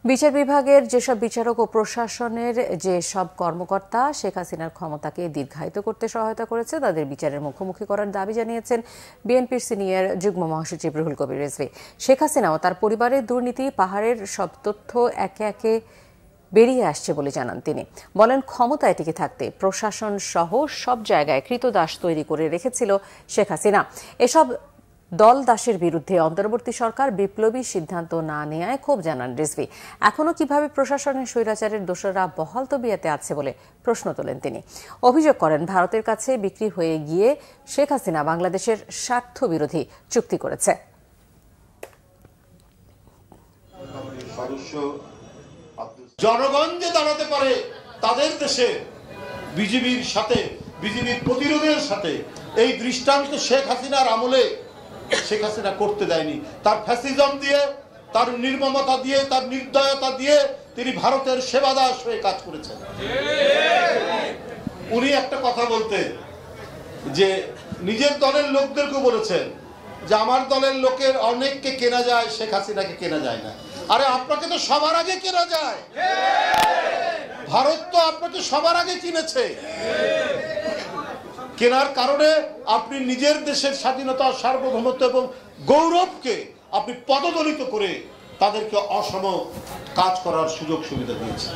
বিচার বিভাগের যেসব বিচারক ও প্রশাসনের যেসব কর্মকর্তা শেখ হাসিনার ক্ষমতাকে দীর্ঘায়িত করতে সহায়তা করেছে তাদের বিচারের মুখোমুখি করার দাবি জানিয়েছেন বিএনপির সিনিয়র যুগ্ম মহাসচিব রুহুল কবির রিজভী। শেখ হাসিনা ও তার পরিবারের দুর্নীতি পাহাড়ের সব তথ্য একে একে বেরিয়ে আসছে বলে জানান তিনি। বলেন, ক্ষমতায় টিকে থাকতে প্রশাসন সহ সব জায়গায় কৃতদাস তৈরি করে রেখেছিল শেখ হাসিনা। এসব দল দাসের বিরুদ্ধে অন্তর্বর্তী সরকার বিপ্লবী সিদ্ধান্ত না নেয়ায় ক্ষোভ জানান রিজভী। এখনো কিভাবে প্রশাসনের স্বৈরাচারের দোষরা বহাল তবিয়তে আছে বলে প্রশ্ন তোলেন তিনি। অভিযোগ করেন, ভারতের কাছে বিক্রি হয়ে গিয়ে শেখ হাসিনা বাংলাদেশের স্বার্থ বিরোধী চুক্তি করেছে। জনগণ যে দাঁড়াতে পারে তাদের দেশে বিজেপির সাথে, বিজেপির প্রতিরোধের সাথে এই দৃষ্টান্ত শেখ হাসিনার আমলে শেখ হাসিনা করতে দেয়নি। তার ফ্যাসিজম দিয়ে, তার নির্মমতা দিয়ে, তার নির্দয়তা দিয়ে তিনি ভারতের সেবাদাস হয়ে কাজ করেছেন। উনি একটা কথা বলতেন যে নিজের দলের লোকদেরকে বলেছেন যে আমার দলের লোকের অনেককে কেনা যায়, শেখ হাসিনাকে কেনা যায় না। আরে আপনাকে তো সবার আগে কেনা যায়, ভারত তো আপনাকে সবার আগে কিনেছে। কেনার কারণে আপনি নিজের দেশের স্বাধীনতা, সার্বভৌমত্ব এবং গৌরবকে আপনি পদদলিত করে তাদেরকে অসম কাজ করার সুযোগ সুবিধা দিয়েছেন।